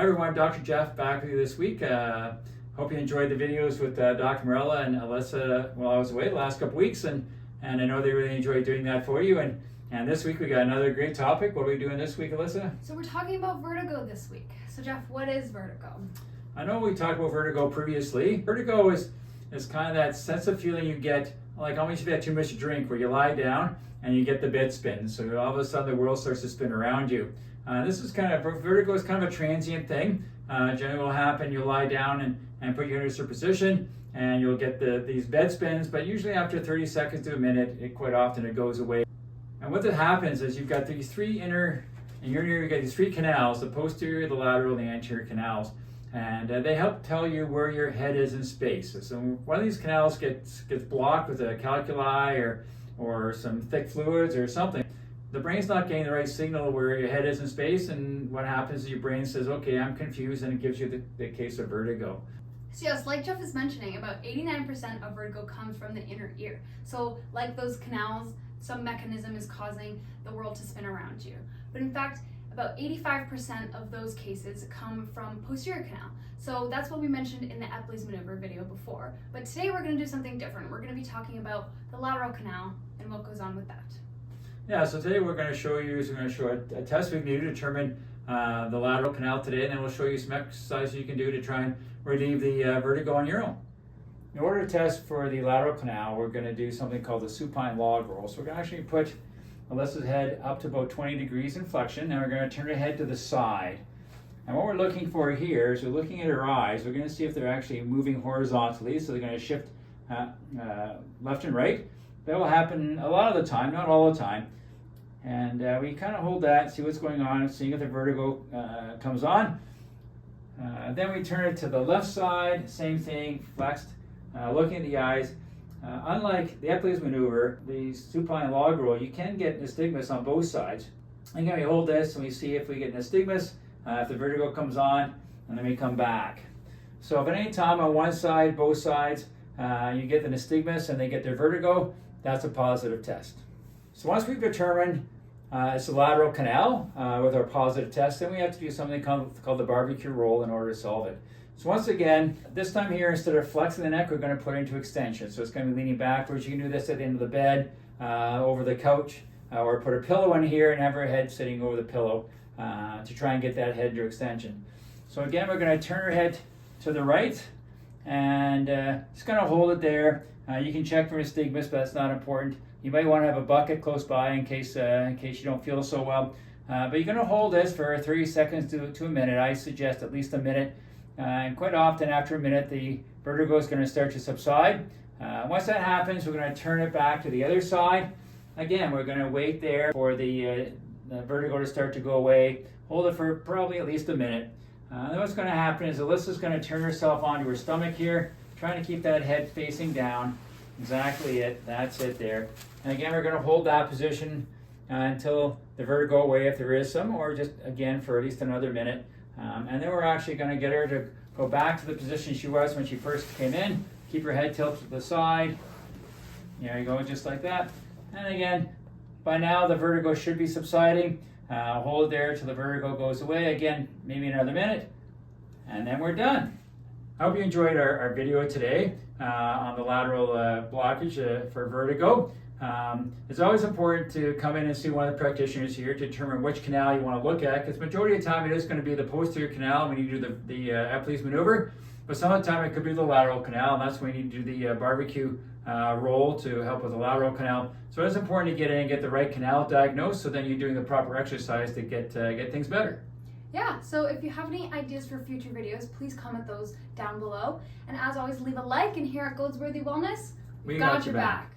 Hi everyone, Dr. Jeff back with you this week. Hope you enjoyed the videos with Dr. Marilla and Alyssa while I was away the last couple weeks, and I know they really enjoyed doing that for you. And this week we got another great topic. What are we doing this week, Alyssa? So we're talking about vertigo this week. So Jeff, what is vertigo? I know we talked about vertigo previously. Vertigo is kind of that sense of feeling you get, like almost if you had too much to drink, where you lie down and you get the bed spin. So all of a sudden the world starts to spin around you. This is kind of, vertigo is kind of a transient thing. Generally will happen, you'll lie down and put your inner position and you'll get these bed spins, but usually after 30 seconds to a minute, quite often it goes away. And what that happens is you've got these three in your ear, you've got these three canals, the posterior, the lateral, and the anterior canals. And they help tell you where your head is in space. So one of these canals gets blocked with a calculi or some thick fluids or something. The brain's not getting the right signal where your head is in space, and what happens is your brain says, okay, I'm confused, and it gives you the case of vertigo. So yes, like Jeff is mentioning, about 89% of vertigo comes from the inner ear. So like those canals, some mechanism is causing the world to spin around you. But in fact, about 85% of those cases come from posterior canal. So that's what we mentioned in the Epley's maneuver video before. But today we're going to do something different. We're going to be talking about the lateral canal and what goes on with that. Yeah, so today we're going to show a test we can do to determine the lateral canal today, and then we'll show you some exercises you can do to try and relieve the vertigo on your own. In order to test for the lateral canal, we're going to do something called the supine log roll. So we're going to actually put Alyssa's head up to about 20 degrees in flexion. Then we're going to turn her head to the side. And what we're looking for here is we're looking at her eyes. We're going to see if they're actually moving horizontally, so they're going to shift left and right. That will happen a lot of the time, not all the time. And we kind of hold that, see what's going on, seeing if the vertigo comes on. Then we turn it to the left side, same thing, flexed, looking at the eyes. Unlike the Epley's maneuver, the supine log roll, you can get nystagmus on both sides. Again, we hold this and we see if we get nystagmus, if the vertigo comes on, and then we come back. So if at any time on one side, both sides, you get the nystagmus and they get their vertigo, that's a positive test. So once we've determined it's the lateral canal with our positive test, then we have to do something called the barbecue roll in order to solve it. So once again, this time here, instead of flexing the neck, we're going to put it into extension. So it's going to be leaning backwards. You can do this at the end of the bed, over the couch, or put a pillow in here and have her head sitting over the pillow to try and get that head into extension. So again, we're going to turn her head to the right and just kind of hold it there. You can check for nystagmus, but that's not important. You might want to have a bucket close by in case you don't feel so well. But you're going to hold this for 30 seconds to a minute. I suggest at least a minute. And quite often after a minute, the vertigo is going to start to subside. Once that happens, we're going to turn it back to the other side. Again, we're going to wait there for the vertigo to start to go away. Hold it for probably at least a minute. Then what's going to happen is Alyssa's going to turn herself onto her stomach here, trying to keep that head facing down. Exactly it. That's it there. And again, we're going to hold that position until the vertigo go away if there is some, or just again for at least another minute. And then we're actually going to get her to go back to the position she was when she first came in. Keep her head tilted to the side. There you go, just like that. And again, by now the vertigo should be subsiding. Hold it there till the vertigo goes away. Again, maybe another minute. And then we're done. I hope you enjoyed our video today on the lateral blockage for vertigo. It's always important to come in and see one of the practitioners here to determine which canal you want to look at, because majority of the time it is going to be the posterior canal when you do the Epley's maneuver, but some of the time it could be the lateral canal, and that's when you do the barbecue roll to help with the lateral canal. So it's important to get in and get the right canal diagnosed, so then you're doing the proper exercise to get things better. Yeah, so if you have any ideas for future videos, please comment those down below. And as always, leave a like, and here at Goldsworthy Wellness, we got your back.